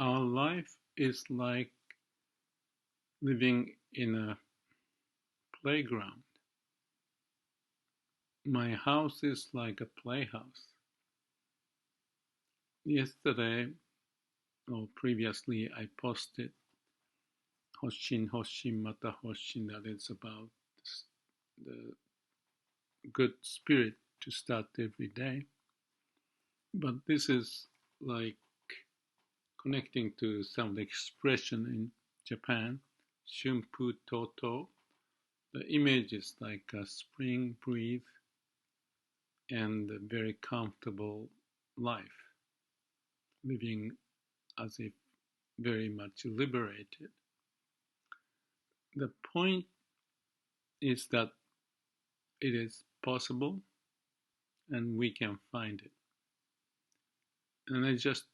Our life is like living in a playground. My house is like a playhouse. Yesterday or previously, I posted Hoshin Hoshin Mata Hoshin, that is about the good spirit to start every day. But this is like connecting to some of the expression in Japan, Shunpu Toto. The image is like a spring breeze and a very comfortable life, living as if very much liberated. The point is that it is possible and we can find it. And I just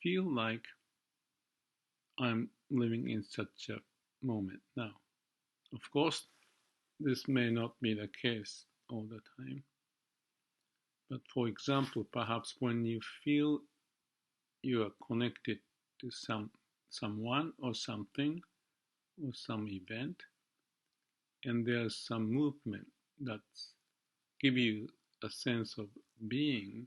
feel like I'm living in such a moment now. Of course, this may not be the case all the time. But for example, perhaps when you feel you are connected to someone or something or some event, and there's some movement that give you a sense of being,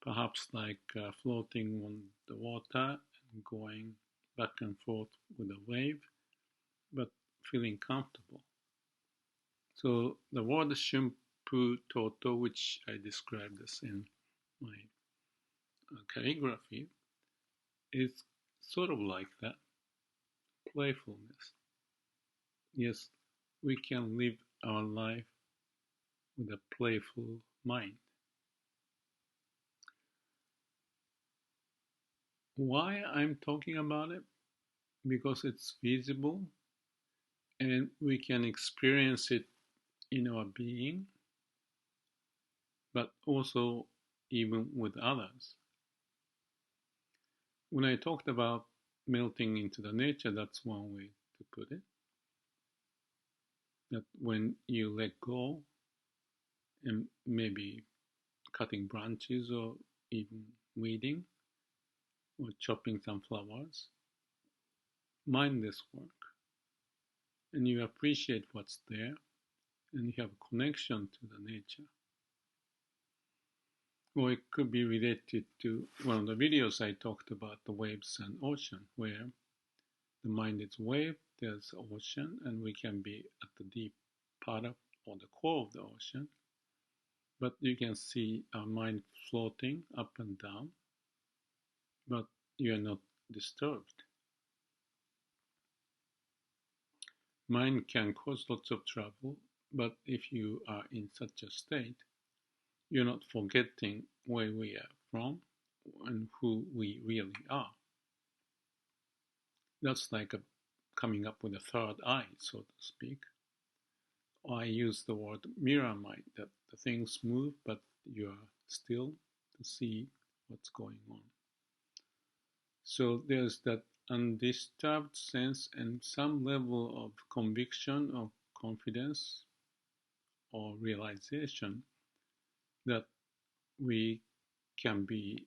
perhaps like floating on the water and going back and forth with a wave, but feeling comfortable. So the word Shunpu Toto, which I described this in my calligraphy, is sort of like that playfulness. Yes, we can live our life with a playful mind. Why I'm talking about it? Because it's feasible and we can experience it in our being, but also even with others. When I talked about melting into the nature, that's one way to put it. That when you let go and maybe cutting branches or even weeding or chopping some flowers, mindless work, and you appreciate what's there and you have a connection to the nature. Or it could be related to one of the videos I talked about the waves and ocean, where the mind is wave, there's ocean, and we can be at the deep part of or the core of the ocean. But you can see our mind floating up and down, but you are not disturbed. Mind can cause lots of trouble, but if you are in such a state, you're not forgetting where we are from and who we really are. That's like coming up with a third eye, so to speak. I use the word mirror mind, that the things move, but you are still to see what's going on. So there's that undisturbed sense and some level of conviction or confidence or realization that we can be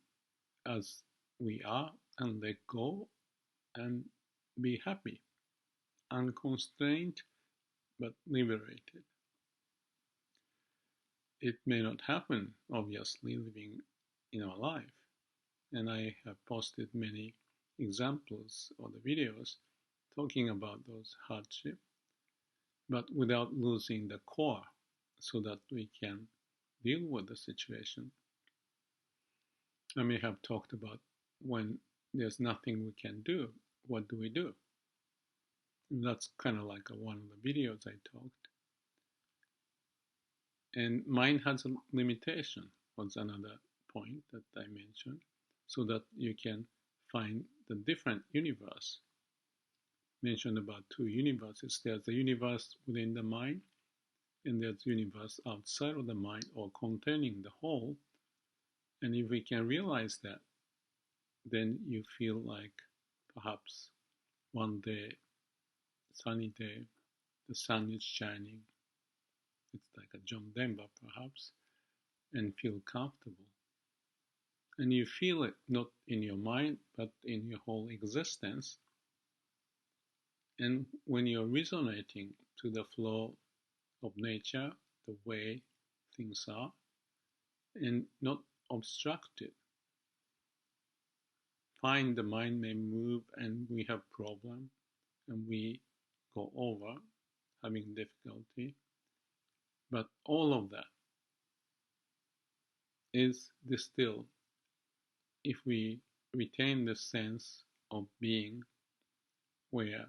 as we are and let go and be happy, unconstrained but liberated. It may not happen, obviously, living in our life. And I have posted many examples of the videos talking about those hardships, but without losing the core so that we can deal with the situation. I may have talked about when there's nothing we can do, what do we do? And that's kind of like one of the videos I talked. And mind has a limitation, was another point that I mentioned, so that you can find the different universe. Mentioned about two universes. There's the universe within the mind, and there's the universe outside of the mind or containing the whole. And if we can realize that, then you feel like perhaps one day, sunny day, the sun is shining. It's like a John Denver perhaps, and feel comfortable. and you feel it not in your mind but in your whole existence. And when you're resonating to the flow of nature, the way things are, and not obstructed, fine, the mind may move and we have problem and we go over having difficulty, but all of that is distilled if we retain the sense of being where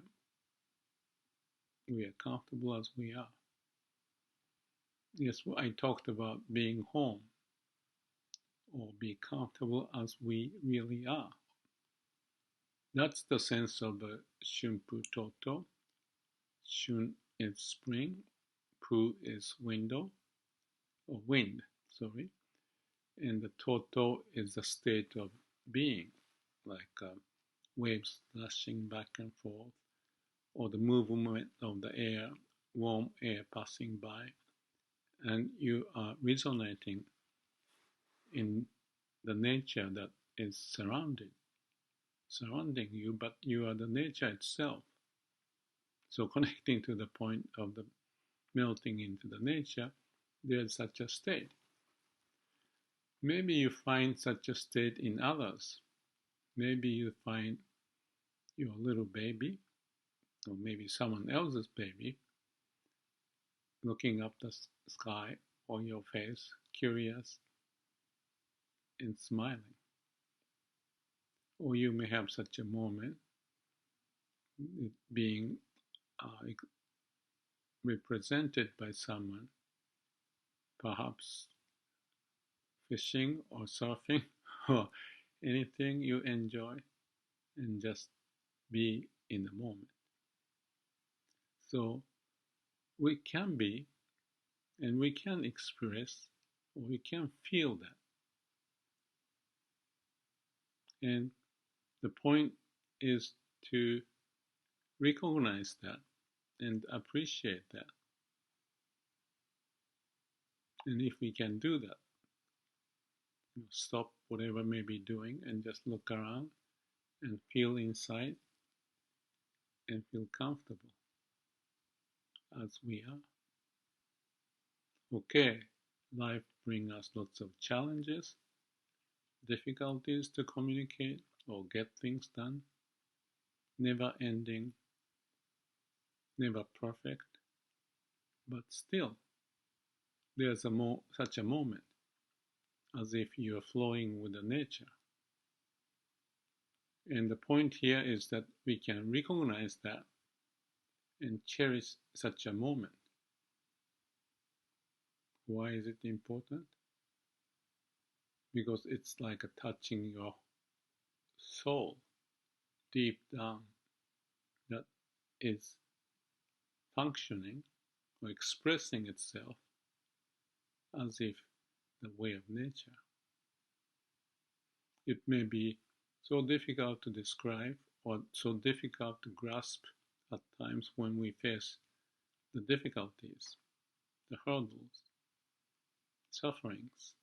we are comfortable as we are. Yes, I talked about being home or be comfortable as we really are. That's the sense of the Shunpu Toto. Shun is spring, Pu is window, or wind, sorry, and the Toto is the state of being, like waves lashing back and forth, or the movement of the air, warm air passing by, and you are resonating in the nature that is surrounding you, but you are the nature itself. So connecting to the point of the melting into the nature, there's such a state. Maybe you find such a state in others. Maybe you find your little baby, or maybe someone else's baby, looking up the sky or your face, curious and smiling. Or you may have such a moment being represented by someone, perhaps fishing or surfing or anything you enjoy, and just be in the moment. So we can be and we can express or we can feel that. And the point is to recognize that and appreciate that. And if we can do that, stop whatever may be doing and just look around and feel inside and feel comfortable as we are. Okay, life brings us lots of challenges, difficulties to communicate or get things done, never ending, never perfect, but still there's such a moment as if you are flowing with the nature. And the point here is that we can recognize that and cherish such a moment. Why is it important? Because it's like a touching your soul deep down that is functioning or expressing itself as if the way of nature. It may be so difficult to describe or so difficult to grasp at times when we face the difficulties, the hurdles, sufferings,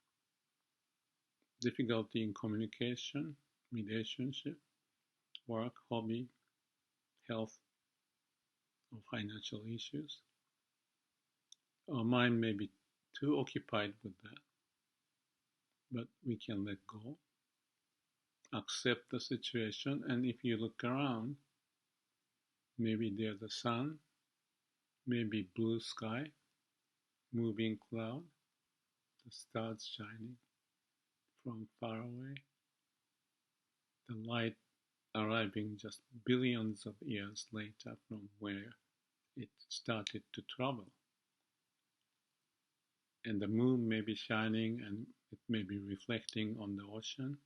difficulty in communication, relationship, work, hobby, health, or financial issues. Our mind may be too occupied with that, but we can let go, accept the situation, and if you look around, maybe there's the sun, maybe blue sky, moving cloud, the stars shining from far away, the light arriving just billions of years later from where it started to travel. And the moon may be shining and it may be reflecting on the ocean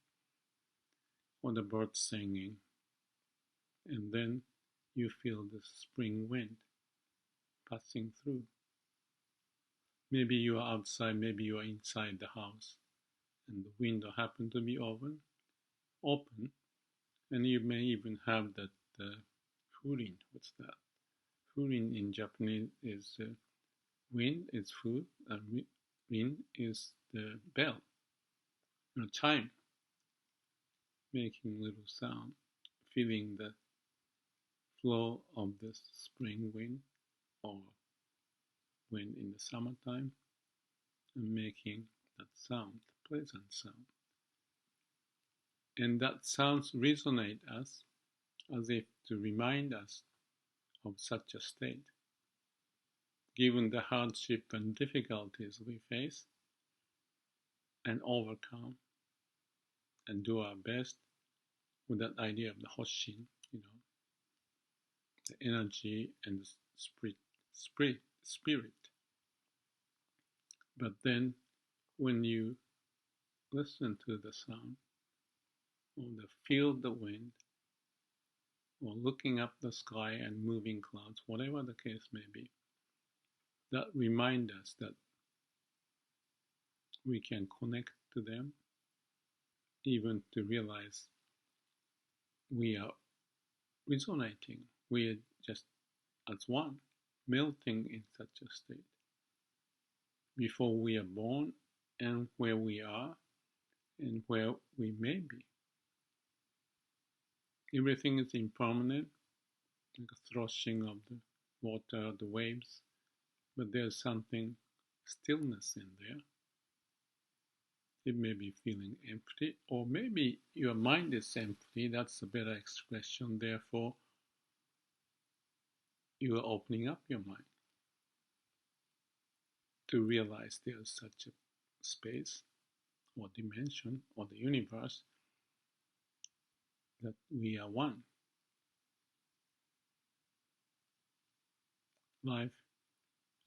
or the birds singing. And then you feel the spring wind passing through. Maybe you are outside, maybe you are inside the house and the window happen to be open, and you may even have that furin. What's that? Furin in Japanese is wind is food, and rin is the bell, chime. making little sound, feeling the flow of the spring wind or wind in the summertime, and making that sound, pleasant sound. And that sounds resonate us as if to remind us of such a state. Given the hardship and difficulties we face and overcome and do our best with that idea of the Hoshin, the energy and the spirit. But then when you listen to the sound or feel the wind or looking up the sky and moving clouds, whatever the case may be, that reminds us that we can connect to them, even to realize we are resonating. We are just as one, melting in such a state. Before we are born and where we are and where we may be. Everything is impermanent, like a thrashing of the water, the waves, but there's something stillness in there. It may be feeling empty, or maybe your mind is empty. That's a better expression. Therefore, you are opening up your mind to realize there's such a space or dimension or the universe that we are one. Life,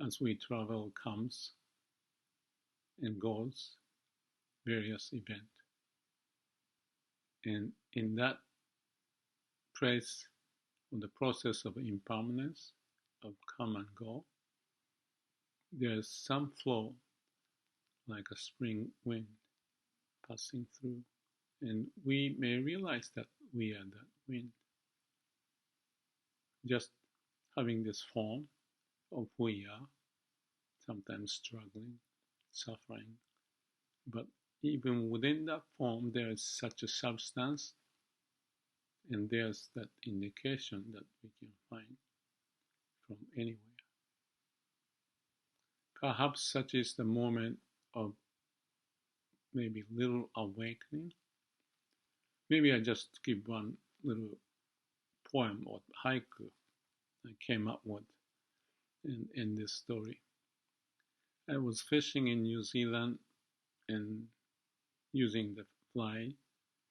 as we travel, comes and goes, various events. And in that place, on the process of impermanence, of come and go, there's some flow, like a spring wind passing through. And we may realize that we are that wind. Just having this form of who we are, sometimes struggling, suffering. But even within that form, there is such a substance, and there's that indication that we can find from anywhere. Perhaps such is the moment of maybe little awakening. Maybe I just give one little poem or haiku I came up with in this story. I was fishing in New Zealand and using the fly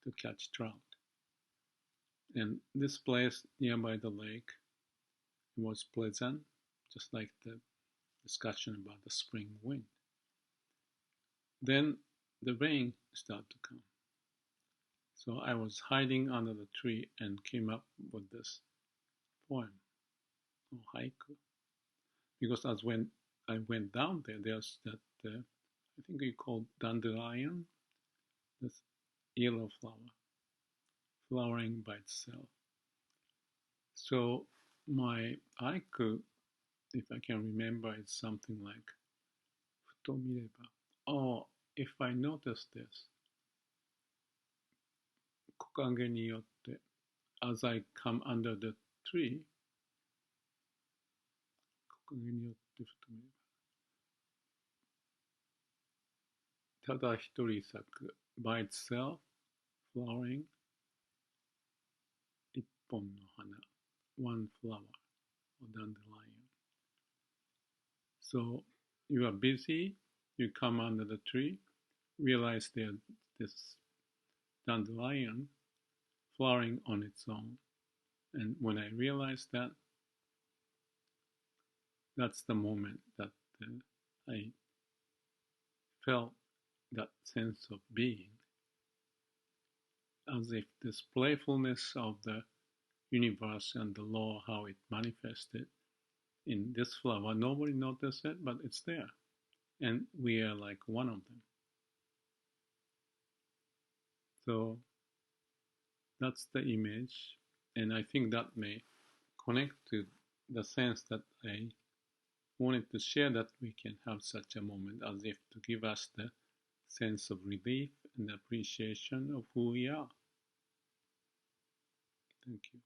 to catch trout. And this place nearby the lake was pleasant, just like the discussion about the spring wind. Then the rain started to come. So I was hiding under the tree and came up with this poem or haiku. Because as when I went down there, there's that, I think we call dandelion, this yellow flower, flowering by itself. So my haiku, if I can remember, is something like, ふと見れば. Oh, if I notice this, 木陰によって, as I come under the tree, 木陰によってふと見れば. ただ一人咲く by itself, flowering, 一本の花 one flower, or dandelion. So you are busy, you come under the tree, realize there's this dandelion flowering on its own. And when I realized that, that's the moment that I felt that sense of being, as if this playfulness of the universe and the law, how it manifested in this flower, nobody noticed it, but it's there. And we are like one of them. So that's the image, and I think that may connect to the sense that I wanted to share, that we can have such a moment as if to give us the sense of relief and appreciation of who we are. Thank you.